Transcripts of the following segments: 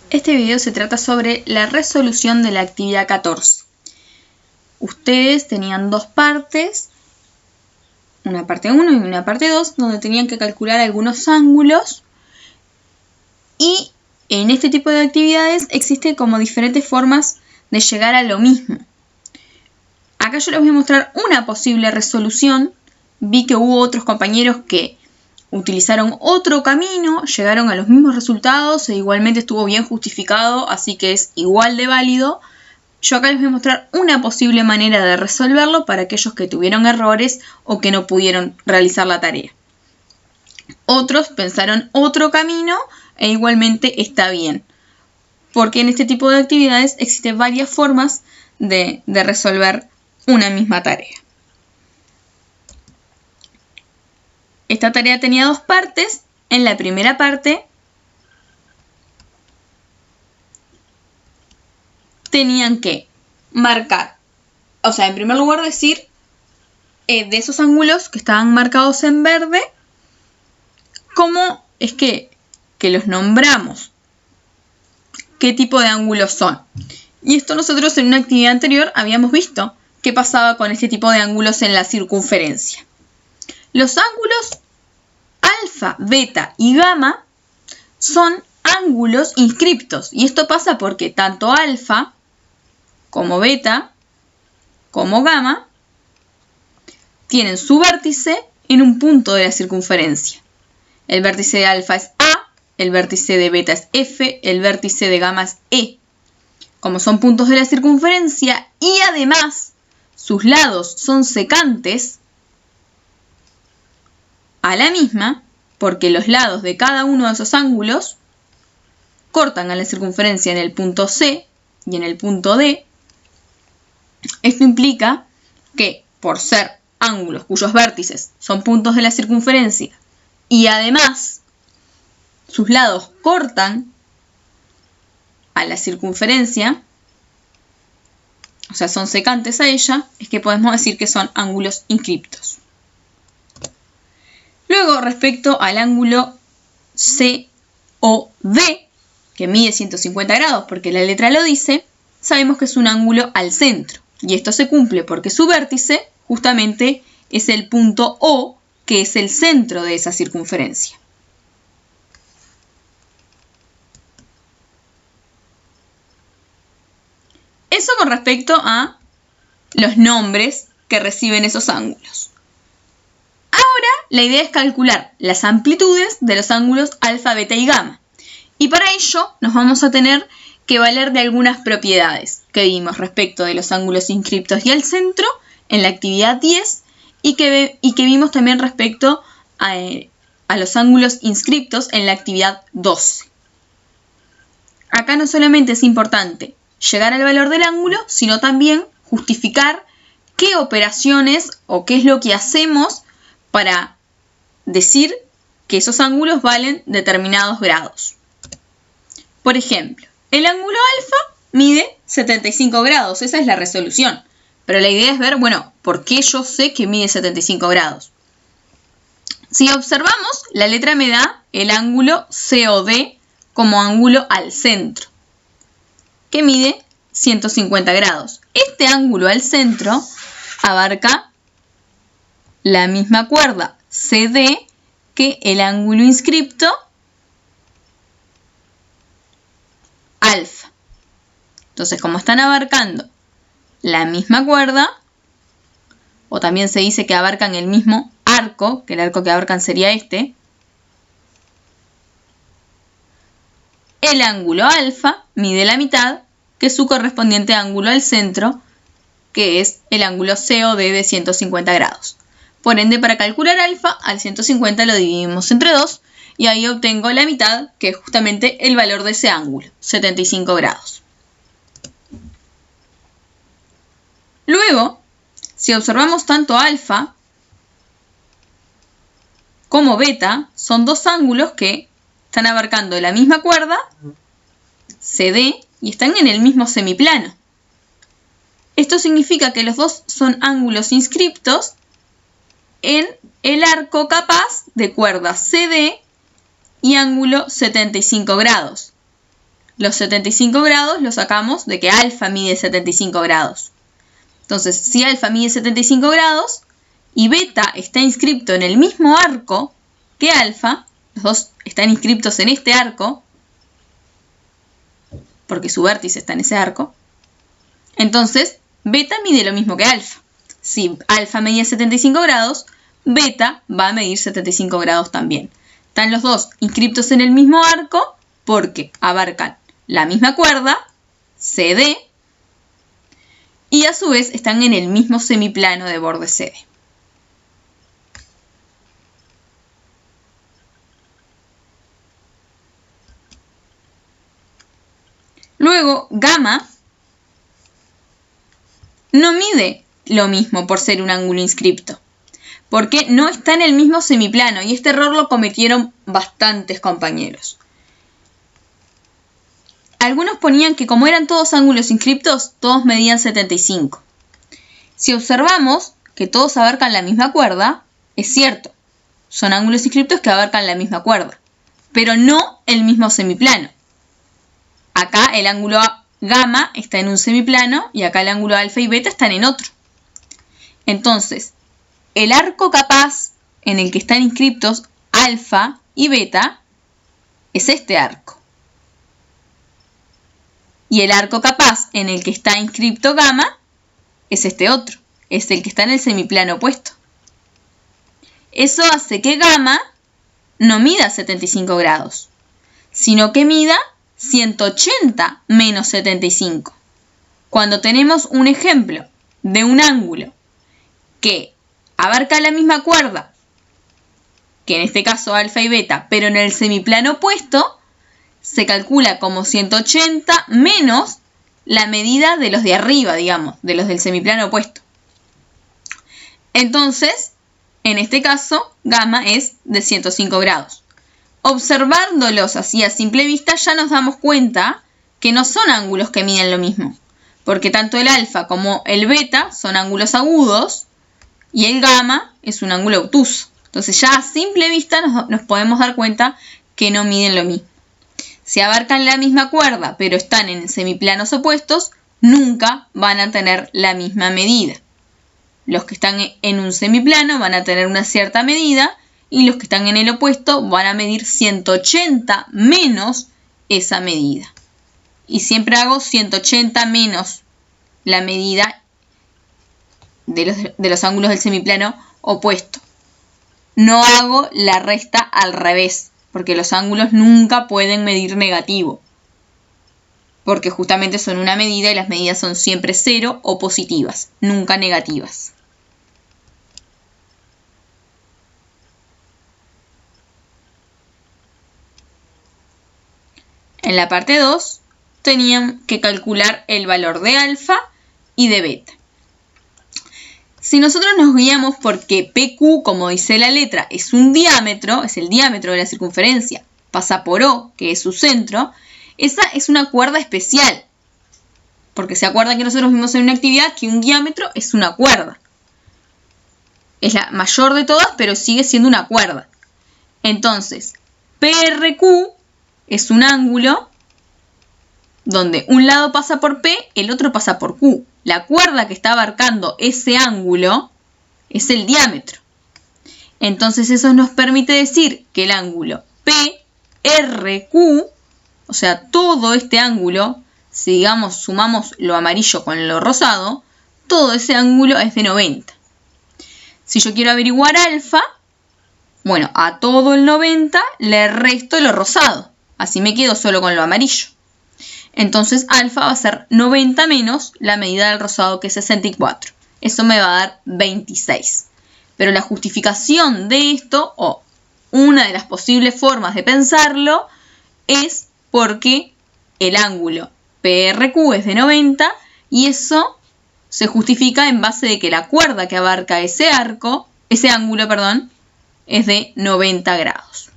Este video se trata sobre la resolución de la actividad 14. Ustedes tenían dos partes, una parte 1 y una parte 2, donde tenían que calcular algunos ángulos. Y en este tipo de actividades existen como diferentes formas de llegar a lo mismo. Acá yo les voy a mostrar una posible resolución. Vi que hubo otros compañeros que utilizaron otro camino, llegaron a los mismos resultados e igualmente estuvo bien justificado, así que es igual de válido. Yo acá les voy a mostrar una posible manera de resolverlo para aquellos que tuvieron errores o que no pudieron realizar la tarea. Otros pensaron otro camino e igualmente está bien, porque en este tipo de actividades existen varias formas de resolver una misma tarea. Esta tarea tenía dos partes. En la primera parte tenían que marcar, en primer lugar decir de esos ángulos que estaban marcados en verde, cómo es que los nombramos, qué tipo de ángulos son. Y esto nosotros en una actividad anterior habíamos visto qué pasaba con este tipo de ángulos en la circunferencia. Los ángulos alfa, beta y gamma son ángulos inscriptos. Y esto pasa porque tanto alfa como beta como gamma tienen su vértice en un punto de la circunferencia. El vértice de alfa es A, el vértice de beta es F, el vértice de gamma es E. Como son puntos de la circunferencia y además sus lados son secantes a la misma, porque los lados de cada uno de esos ángulos cortan a la circunferencia en el punto C y en el punto D. Esto implica que por ser ángulos cuyos vértices son puntos de la circunferencia y además sus lados cortan a la circunferencia, son secantes a ella, es que podemos decir que son ángulos inscriptos. Luego, respecto al ángulo COD, que mide 150 grados porque la letra lo dice, sabemos que es un ángulo al centro. Y esto se cumple porque su vértice justamente es el punto O, que es el centro de esa circunferencia. Eso con respecto a los nombres que reciben esos ángulos. Ahora la idea es calcular las amplitudes de los ángulos alfa, beta y gamma. Y para ello nos vamos a tener que valer de algunas propiedades que vimos respecto de los ángulos inscriptos y al centro en la actividad 10 y que vimos también respecto a los ángulos inscriptos en la actividad 12. Acá no solamente es importante llegar al valor del ángulo, sino también justificar qué operaciones o qué es lo que hacemos para decir que esos ángulos valen determinados grados. Por ejemplo, el ángulo alfa mide 75 grados, esa es la resolución. Pero la idea es ver, ¿por qué yo sé que mide 75 grados? Si observamos, la letra me da el ángulo COD como ángulo al centro, que mide 150 grados. Este ángulo al centro abarca la misma cuerda CD que el ángulo inscripto alfa. Entonces, como están abarcando la misma cuerda, o también se dice que abarcan el mismo arco, que el arco que abarcan sería este, el ángulo alfa mide la mitad que su correspondiente ángulo al centro, que es el ángulo COD de 150 grados. Por ende, para calcular alfa, al 150 lo dividimos entre 2 y ahí obtengo la mitad, que es justamente el valor de ese ángulo, 75 grados. Luego, si observamos tanto alfa como beta, son dos ángulos que están abarcando la misma cuerda, CD, y están en el mismo semiplano. Esto significa que los dos son ángulos inscriptos en el arco capaz de cuerda CD y ángulo 75 grados. los 75 grados los sacamos de que alfa mide 75 grados. Entonces, si alfa mide 75 grados y beta está inscripto en el mismo arco que alfa, los dos están inscriptos en este arco, porque su vértice está en ese arco, entonces beta mide lo mismo que alfa. Si alfa medía 75 grados, beta va a medir 75 grados también. Están los dos inscriptos en el mismo arco porque abarcan la misma cuerda, CD, y a su vez están en el mismo semiplano de borde CD. Luego, gamma no mide lo mismo por ser un ángulo inscripto, porque no está en el mismo semiplano, y este error lo cometieron bastantes compañeros. Algunos ponían que como eran todos ángulos inscriptos, todos medían 75. Si observamos que todos abarcan la misma cuerda, es cierto, son ángulos inscriptos que abarcan la misma cuerda, pero no el mismo semiplano. Acá el ángulo gamma está en un semiplano y acá el ángulo alfa y beta están en otro. Entonces, el arco capaz en el que están inscriptos alfa y beta es este arco. Y el arco capaz en el que está inscripto gamma es este otro, es el que está en el semiplano opuesto. Eso hace que gamma no mida 75 grados, sino que mida 180 menos 75. Cuando tenemos un ejemplo de un ángulo que abarca la misma cuerda, que en este caso alfa y beta, pero en el semiplano opuesto, se calcula como 180 menos la medida de los de arriba, digamos, de los del semiplano opuesto. Entonces, en este caso, gamma es de 105 grados. Observándolos así a simple vista, ya nos damos cuenta que no son ángulos que miden lo mismo, porque tanto el alfa como el beta son ángulos agudos y el gamma es un ángulo obtuso. Entonces ya a simple vista nos podemos dar cuenta que no miden lo mismo. Si abarcan la misma cuerda pero están en semiplanos opuestos, nunca van a tener la misma medida. Los que están en un semiplano van a tener una cierta medida y los que están en el opuesto van a medir 180 menos esa medida. Y siempre hago 180 menos la medida de los ángulos del semiplano opuesto. No hago la resta al revés, porque los ángulos nunca pueden medir negativo, porque justamente son una medida y las medidas son siempre cero o positivas, nunca negativas. En la parte 2 tenían que calcular el valor de alfa y de beta. Si nosotros nos guiamos porque PQ, como dice la letra, es un diámetro, es el diámetro de la circunferencia, pasa por O, que es su centro, esa es una cuerda especial. Porque se acuerdan que nosotros vimos en una actividad que un diámetro es una cuerda. Es la mayor de todas, pero sigue siendo una cuerda. Entonces, PRQ es un ángulo donde un lado pasa por P, el otro pasa por Q. La cuerda que está abarcando ese ángulo es el diámetro. Entonces eso nos permite decir que el ángulo PRQ, o sea, todo este ángulo, si digamos sumamos lo amarillo con lo rosado, todo ese ángulo es de 90. Si yo quiero averiguar alfa, bueno, a todo el 90 le resto lo rosado. Así me quedo solo con lo amarillo. Entonces alfa va a ser 90 menos la medida del rosado, que es 64. Eso me va a dar 26. Pero la justificación de esto, o una de las posibles formas de pensarlo, es porque el ángulo PRQ es de 90 y eso se justifica en base de que la cuerda que abarca ese ángulo, es de 90 grados.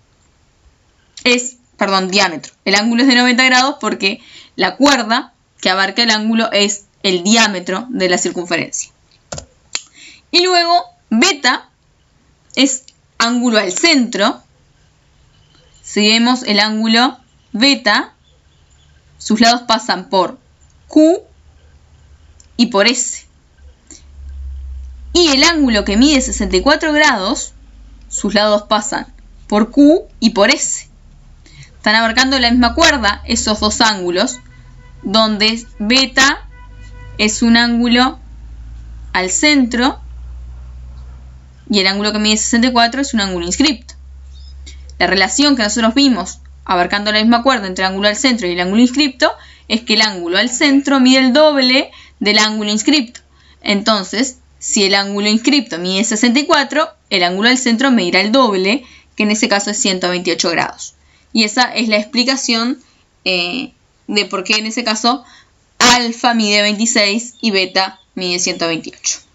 Diámetro. El ángulo es de 90 grados porque la cuerda que abarca el ángulo es el diámetro de la circunferencia. Y luego, beta es ángulo al centro. Si vemos el ángulo beta, sus lados pasan por Q y por S. Y el ángulo que mide 64 grados, sus lados pasan por Q y por S. Están abarcando la misma cuerda esos dos ángulos, donde beta es un ángulo al centro y el ángulo que mide 64 es un ángulo inscripto. La relación que nosotros vimos abarcando la misma cuerda entre el ángulo al centro y el ángulo inscripto es que el ángulo al centro mide el doble del ángulo inscripto. Entonces, si el ángulo inscripto mide 64, el ángulo al centro medirá el doble, que en ese caso es 128 grados. Y esa es la explicación de por qué en ese caso alfa mide 26 y beta mide 128.